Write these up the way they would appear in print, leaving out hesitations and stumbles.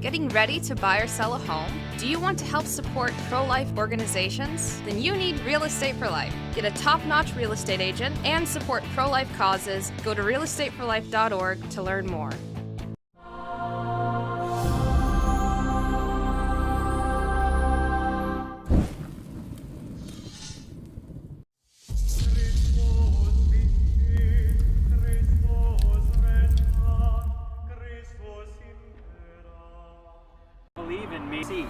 Getting ready to buy or sell a home? Do you want to help support pro-life organizations? Then you need Real Estate for Life. Get a top-notch real estate agent and support pro-life causes. Go to realestateforlife.org to learn more. Believe in me, see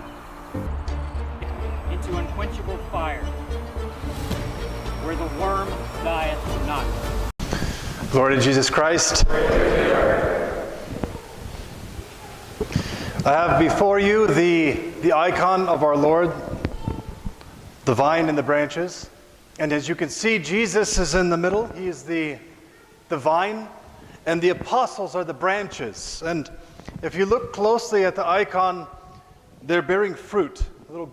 into unquenchable fire, where the worm dieth not. Glory to Jesus Christ. I have before you the icon of our Lord, the vine and the branches. And as you can see, Jesus is in the middle. He is the vine, and the apostles are the branches. And if you look closely at the icon, they're bearing fruit. Little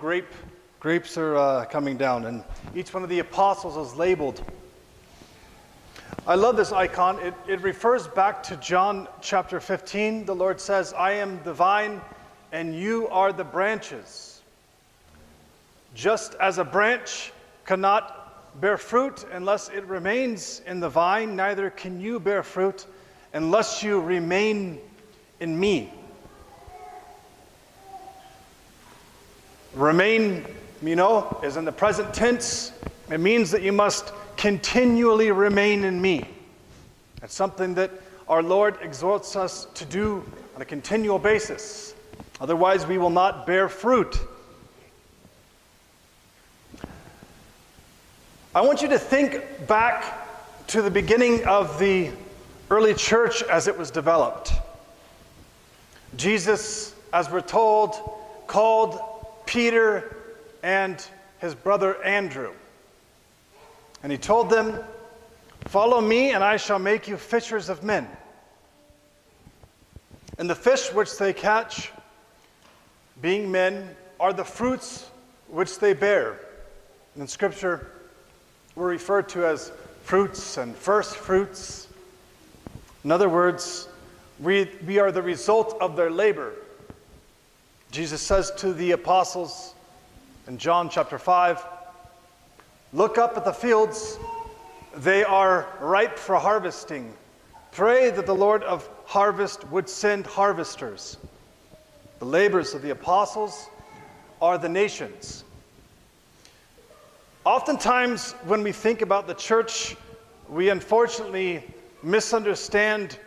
grapes are coming down, and each one of the apostles is labeled. I love this icon. It refers back to John chapter 15. The Lord says, I am the vine, and you are the branches. Just as a branch cannot bear fruit unless it remains in the vine, neither can you bear fruit unless you remain in me. Remain, is in the present tense. It means that you must continually remain in me. That's something that our Lord exhorts us to do on a continual basis. Otherwise, we will not bear fruit. I want you to think back to the beginning of the early church as it was developed. Jesus, as we're told, called Peter and his brother Andrew. And he told them, follow me and I shall make you fishers of men. And the fish which they catch, being men, are the fruits which they bear. And in Scripture, we're referred to as fruits and first fruits. In other words, we are the result of their labor. Jesus says to the apostles in John chapter 5, look up at the fields, they are ripe for harvesting. Pray that the Lord of harvest would send harvesters. The labors of the apostles are the nations. Oftentimes when we think about the church, we unfortunately misunderstand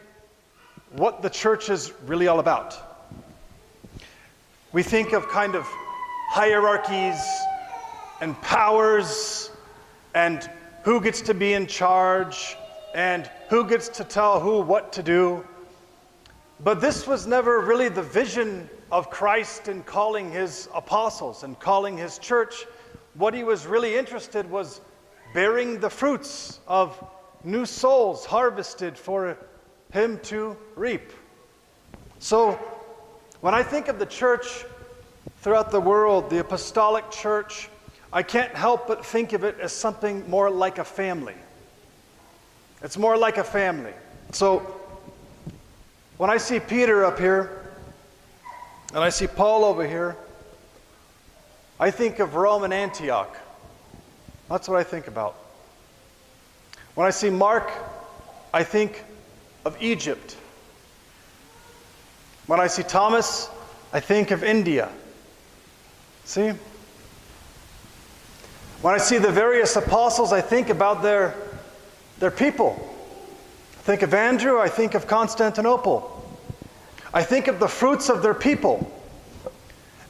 what the church is really all about. We think of kind of hierarchies and powers and who gets to be in charge and who gets to tell who what to do. But this was never really the vision of Christ in calling his apostles and calling his church. What he was really interested was bearing the fruits of new souls harvested for him to reap. So when I think of the church throughout the world, the apostolic church, I can't help but think of it as something more like a family. It's more like a family. So when I see Peter up here, and I see Paul over here, I think of Rome and Antioch. That's what I think about. When I see Mark, I think of Egypt. When I see Thomas, I think of India. See? When I see the various apostles, I think about their people. I think of Andrew, I think of Constantinople. I think of the fruits of their people.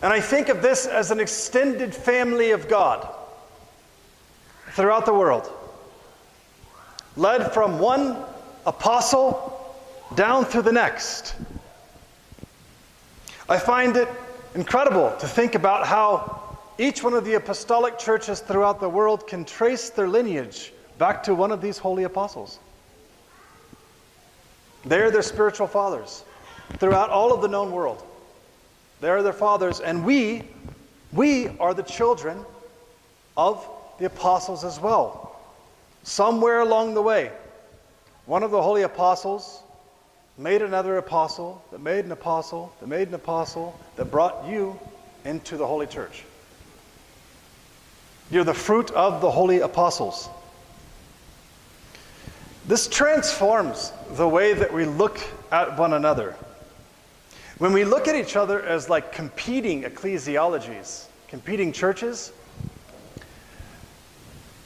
And I think of this as an extended family of God throughout the world. Led from one apostle down through the next. I find it incredible to think about how each one of the apostolic churches throughout the world can trace their lineage back to one of these holy apostles. They're their spiritual fathers throughout all of the known world. They're their fathers, and we are the children of the apostles as well. Somewhere along the way, one of the holy apostles made another apostle, that made an apostle, that made an apostle, that brought you into the Holy Church. You're the fruit of the holy apostles. This transforms the way that we look at one another. When we look at each other as like competing ecclesiologies, competing churches,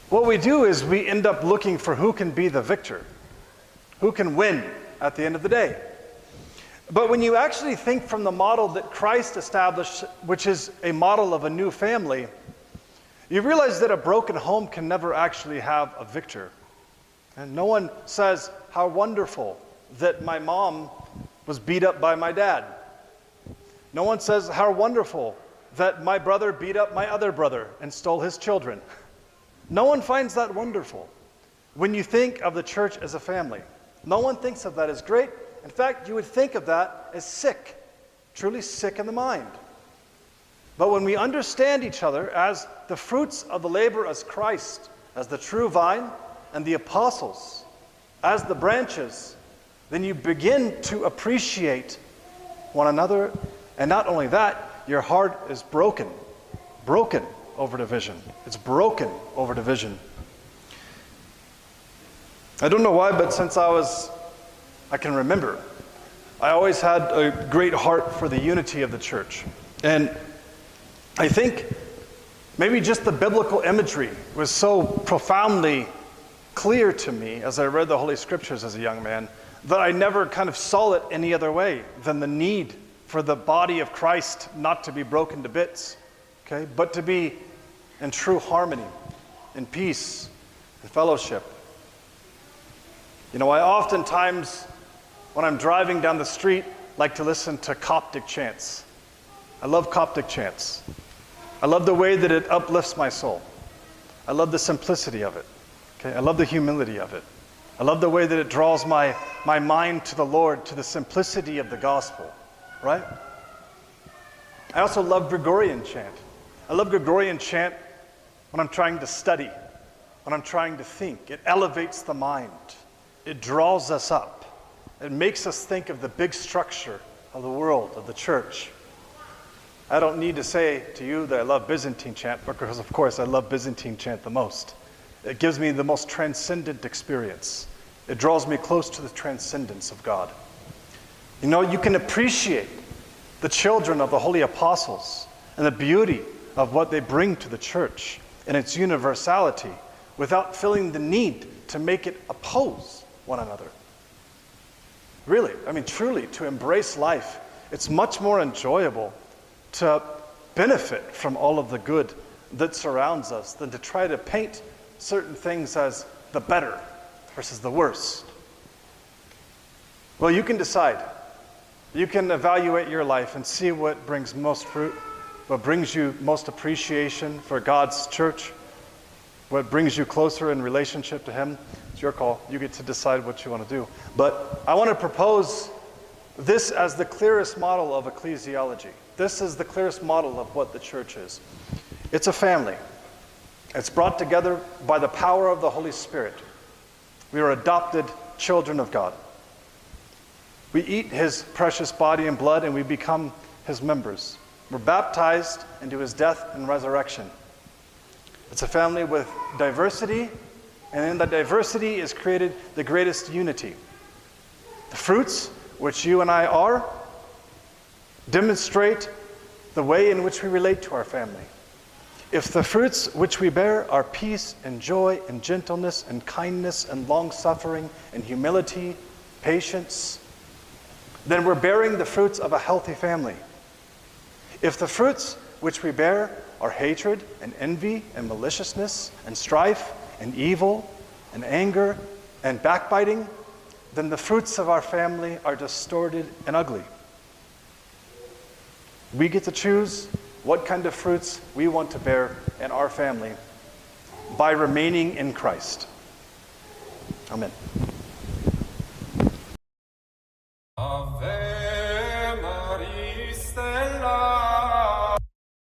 what we do is we end up looking for who can be the victor, who can win at the end of the day. But when you actually think from the model that Christ established, which is a model of a new family, you realize that a broken home can never actually have a victor. And no one says, how wonderful that my mom was beat up by my dad. No one says, how wonderful that my brother beat up my other brother and stole his children. No one finds that wonderful. When you think of the church as a family, no one thinks of that as great. In fact, you would think of that as sick, truly sick in the mind. But when we understand each other as the fruits of the labor as Christ, as the true vine, and the apostles as the branches, then you begin to appreciate one another. And not only that, your heart is broken over division. It's broken over division. I don't know why, but since I can remember, I always had a great heart for the unity of the church. And I think maybe just the biblical imagery was so profoundly clear to me as I read the Holy Scriptures as a young man that I never kind of saw it any other way than the need for the body of Christ not to be broken to bits, okay, but to be in true harmony, in peace, in fellowship. You know, I oftentimes, when I'm driving down the street, like to listen to Coptic chants. I love Coptic chants. I love the way that it uplifts my soul. I love the simplicity of it. Okay, I love the humility of it. I love the way that it draws my mind to the Lord, to the simplicity of the gospel, right? I also love Gregorian chant. I love Gregorian chant when I'm trying to study, when I'm trying to think. It elevates the mind. It draws us up. It makes us think of the big structure of the world, of the church. I don't need to say to you that I love Byzantine chant, because of course I love Byzantine chant the most. It gives me the most transcendent experience. It draws me close to the transcendence of God. You know, you can appreciate the children of the holy apostles and the beauty of what they bring to the church and its universality without feeling the need to make it oppose one another. Really, I mean, truly, to embrace life, it's much more enjoyable to benefit from all of the good that surrounds us than to try to paint certain things as the better versus the worst. Well, you can decide. You can evaluate your life and see what brings most fruit, what brings you most appreciation for God's church, what brings you closer in relationship to Him. It's your call. You get to decide what you want to do. But I want to propose this as the clearest model of ecclesiology. This is the clearest model of what the church is. It's a family. It's brought together by the power of the Holy Spirit. We are adopted children of God. We eat His precious body and blood and we become His members. We're baptized into His death and resurrection. It's a family with diversity, and in that diversity is created the greatest unity. The fruits, which you and I are, demonstrate the way in which we relate to our family. If the fruits which we bear are peace and joy and gentleness and kindness and long-suffering and humility, patience, then we're bearing the fruits of a healthy family. If the fruits which we bear are hatred and envy and maliciousness and strife and evil and anger and backbiting, then the fruits of our family are distorted and ugly. We get to choose what kind of fruits we want to bear in our family by remaining in Christ. Amen.